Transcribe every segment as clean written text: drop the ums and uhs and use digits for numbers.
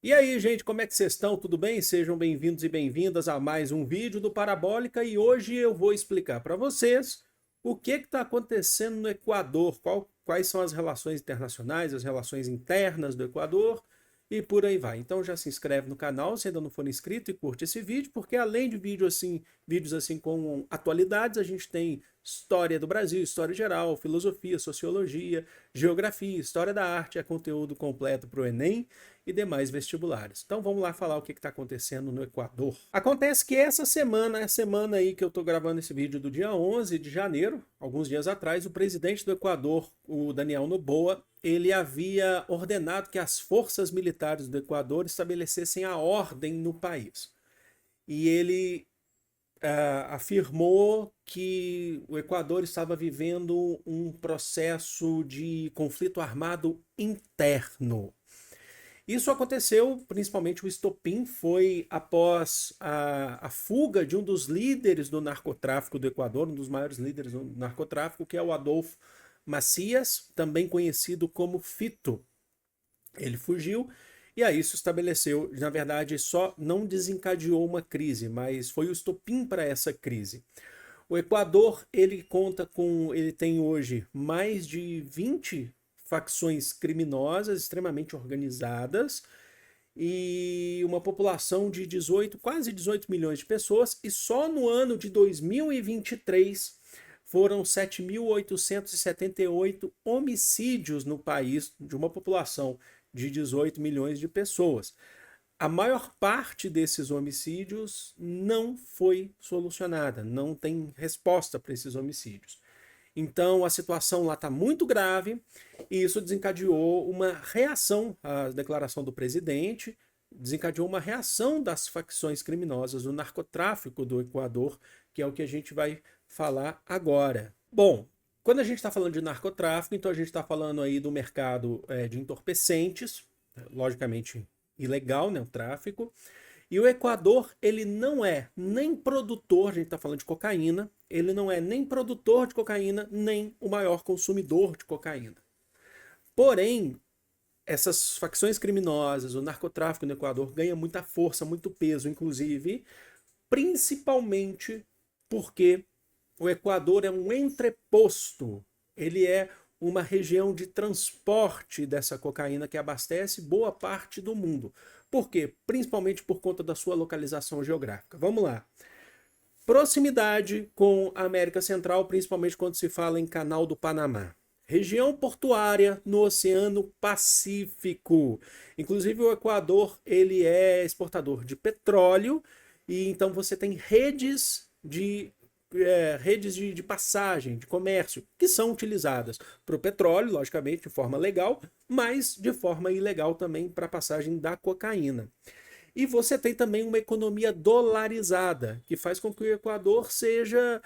E aí, gente, como é que vocês estão? Tudo bem? Sejam bem-vindos e bem-vindas a mais um vídeo do Parabólica e hoje eu vou explicar para vocês o que está acontecendo no Equador, quais são as relações internacionais, as relações internas do Equador e por aí vai. Então já se inscreve no canal se ainda não for inscrito e curte esse vídeo, porque além de vídeos assim com atualidades, a gente tem história do Brasil, história geral, filosofia, sociologia, geografia, história da arte, é conteúdo completo para o Enem e demais vestibulares. Então vamos lá falar o que está acontecendo no Equador. Acontece que essa semana, é a semana aí que eu estou gravando esse vídeo do dia 11 de janeiro, alguns dias atrás, o presidente do Equador, o Daniel Noboa, ele havia ordenado que as forças militares do Equador estabelecessem a ordem no país. E ele afirmou que o Equador estava vivendo um processo de conflito armado interno. Isso aconteceu, principalmente o estopim foi após a fuga de um dos líderes do narcotráfico do Equador, um dos maiores líderes do narcotráfico, que é o Adolfo Macias, também conhecido como Fito. Ele fugiu e aí isso estabeleceu, na verdade, só não desencadeou uma crise, mas foi o estopim para essa crise. O Equador, ele tem hoje mais de 20 facções criminosas extremamente organizadas e uma população de 18, quase 18 milhões de pessoas, e só no ano de 2023 foram 7.878 homicídios no país, de uma população de 18 milhões de pessoas. A maior parte desses homicídios não foi solucionada, não tem resposta para esses homicídios. Então a situação lá está muito grave e isso desencadeou uma reação à declaração do presidente, desencadeou uma reação das facções criminosas do narcotráfico do Equador, que é o que a gente vai falar agora. Bom, quando a gente está falando de narcotráfico, então a gente está falando aí do mercado de entorpecentes, logicamente ilegal, né, o tráfico. E o Equador, ele não é nem produtor, a gente está falando de cocaína, ele não é nem produtor de cocaína, nem o maior consumidor de cocaína. Porém, essas facções criminosas, o narcotráfico no Equador ganha muita força, muito peso, inclusive, principalmente porque o Equador é um entreposto, ele é uma região de transporte dessa cocaína que abastece boa parte do mundo. Por quê? Principalmente por conta da sua localização geográfica. Vamos lá. Proximidade com a América Central, principalmente quando se fala em Canal do Panamá. Região portuária no Oceano Pacífico. Inclusive o Equador, ele é exportador de petróleo e então você tem redes de passagem, de comércio, que são utilizadas para o petróleo, logicamente, de forma legal, mas de forma ilegal também para a passagem da cocaína. E você tem também uma economia dolarizada, que faz com que o Equador seja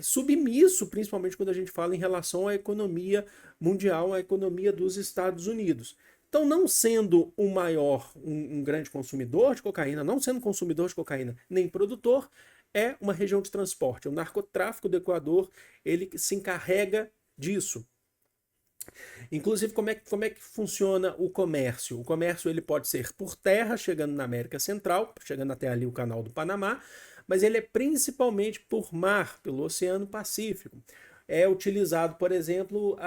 submisso, principalmente quando a gente fala em relação à economia mundial, à economia dos Estados Unidos. Então, não sendo um grande consumidor de cocaína, não sendo consumidor de cocaína nem produtor, é uma região de transporte. O narcotráfico do Equador, ele se encarrega disso. Inclusive, como é que funciona o comércio? O comércio ele pode ser por terra, chegando na América Central, chegando até ali o Canal do Panamá, mas ele é principalmente por mar, pelo Oceano Pacífico. É utilizado, por exemplo,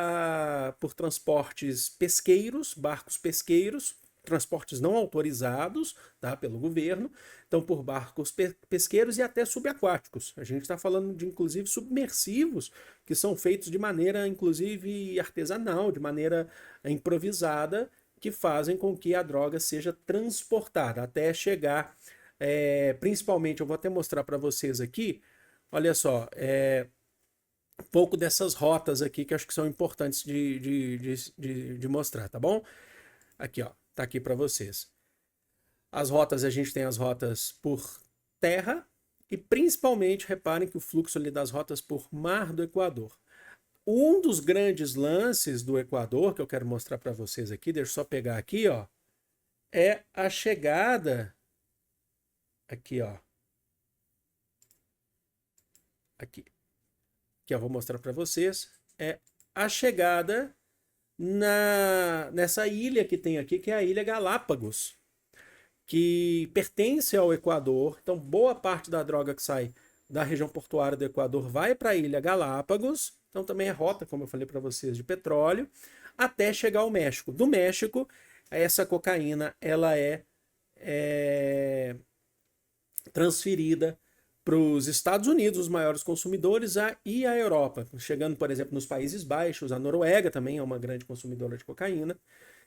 por transportes pesqueiros, barcos pesqueiros, transportes não autorizados, tá, pelo governo, então por barcos pesqueiros e até subaquáticos. A gente está falando de, inclusive, submersivos que são feitos de maneira, inclusive, artesanal, de maneira improvisada, que fazem com que a droga seja transportada até chegar, principalmente, eu vou até mostrar para vocês aqui, olha só, um pouco dessas rotas aqui que acho que são importantes de mostrar, tá bom? Aqui, ó, tá aqui para vocês. As rotas, a gente tem as rotas por terra e principalmente, reparem que o fluxo ali das rotas por mar do Equador. Um dos grandes lances do Equador, que eu quero mostrar para vocês aqui, deixa eu só pegar aqui, ó, é a chegada, aqui, ó, aqui, que eu vou mostrar para vocês, é a chegada nessa ilha que tem aqui, que é a Ilha Galápagos, que pertence ao Equador. Então, boa parte da droga que sai da região portuária do Equador vai para a Ilha Galápagos. Então, também é rota, como eu falei para vocês, de petróleo, até chegar ao México. Do México, essa cocaína ela é transferida para os Estados Unidos, os maiores consumidores, e a Europa, chegando, por exemplo, nos Países Baixos. A Noruega também é uma grande consumidora de cocaína.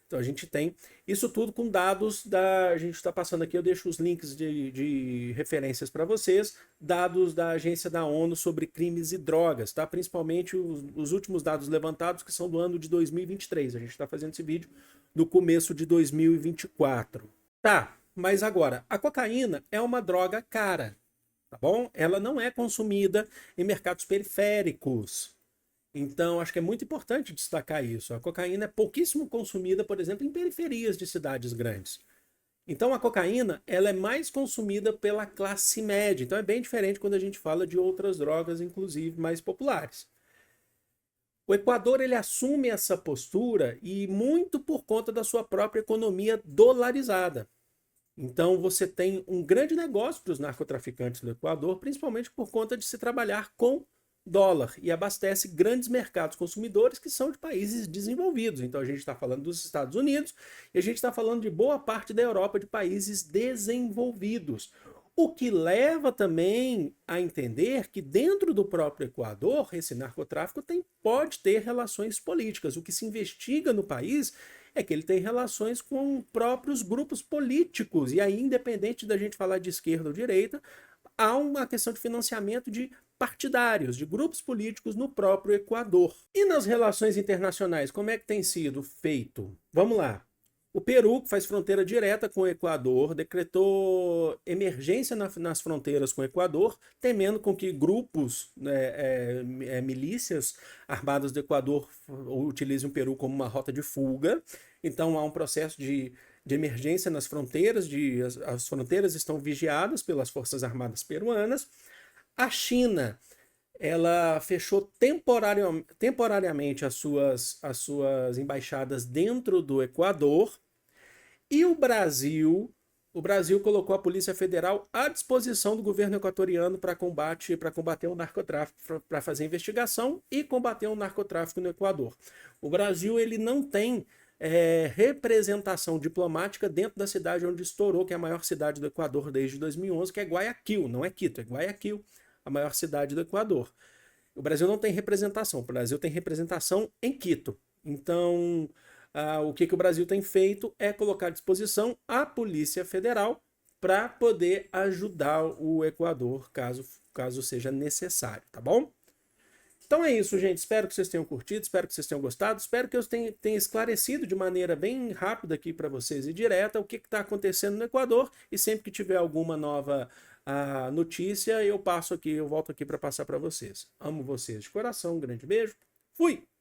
Então a gente tem isso tudo com dados da. A gente está passando aqui, eu deixo os links de referências para vocês, dados da Agência da ONU sobre crimes e drogas, tá? Principalmente os últimos dados levantados, que são do ano de 2023. A gente está fazendo esse vídeo no começo de 2024. Tá, mas agora, a cocaína é uma droga cara, tá bom? Ela não é consumida em mercados periféricos. Então, acho que é muito importante destacar isso. A cocaína é pouquíssimo consumida, por exemplo, em periferias de cidades grandes. Então, a cocaína ela é mais consumida pela classe média. Então, é bem diferente quando a gente fala de outras drogas, inclusive mais populares. O Equador ele assume essa postura e muito por conta da sua própria economia dolarizada. Então, você tem um grande negócio para os narcotraficantes do Equador, principalmente por conta de se trabalhar com dólar, e abastece grandes mercados consumidores que são de países desenvolvidos. Então a gente está falando dos Estados Unidos e a gente está falando de boa parte da Europa, de países desenvolvidos. O que leva também a entender que dentro do próprio Equador, esse narcotráfico pode ter relações políticas. O que se investiga no país é que ele tem relações com próprios grupos políticos. E aí, independente da gente falar de esquerda ou direita, há uma questão de financiamento de partidários, de grupos políticos no próprio Equador. E nas relações internacionais, como é que tem sido feito? Vamos lá. O Peru, que faz fronteira direta com o Equador, decretou emergência nas fronteiras com o Equador, temendo com que grupos, milícias armadas do Equador utilizem o Peru como uma rota de fuga. Então há um processo de emergência nas fronteiras, as fronteiras estão vigiadas pelas Forças Armadas peruanas. A China, ela fechou temporariamente as suas embaixadas dentro do Equador. E o Brasil colocou a Polícia Federal à disposição do governo equatoriano para combater o narcotráfico, para fazer investigação e combater o narcotráfico no Equador. O Brasil ele não tem representação diplomática dentro da cidade onde estourou, que é a maior cidade do Equador desde 2011, que é Guayaquil, não é Quito, é Guayaquil, a maior cidade do Equador. O Brasil não tem representação, o Brasil tem representação em Quito. Então, o que o Brasil tem feito é colocar à disposição a Polícia Federal para poder ajudar o Equador, caso seja necessário, tá bom? Então é isso, gente. Espero que vocês tenham curtido, espero que vocês tenham gostado, espero que eu tenha esclarecido de maneira bem rápida aqui para vocês e direta o que está acontecendo no Equador, e sempre que tiver alguma nova notícia, eu volto aqui para passar para vocês. Amo vocês de coração, um grande beijo, fui!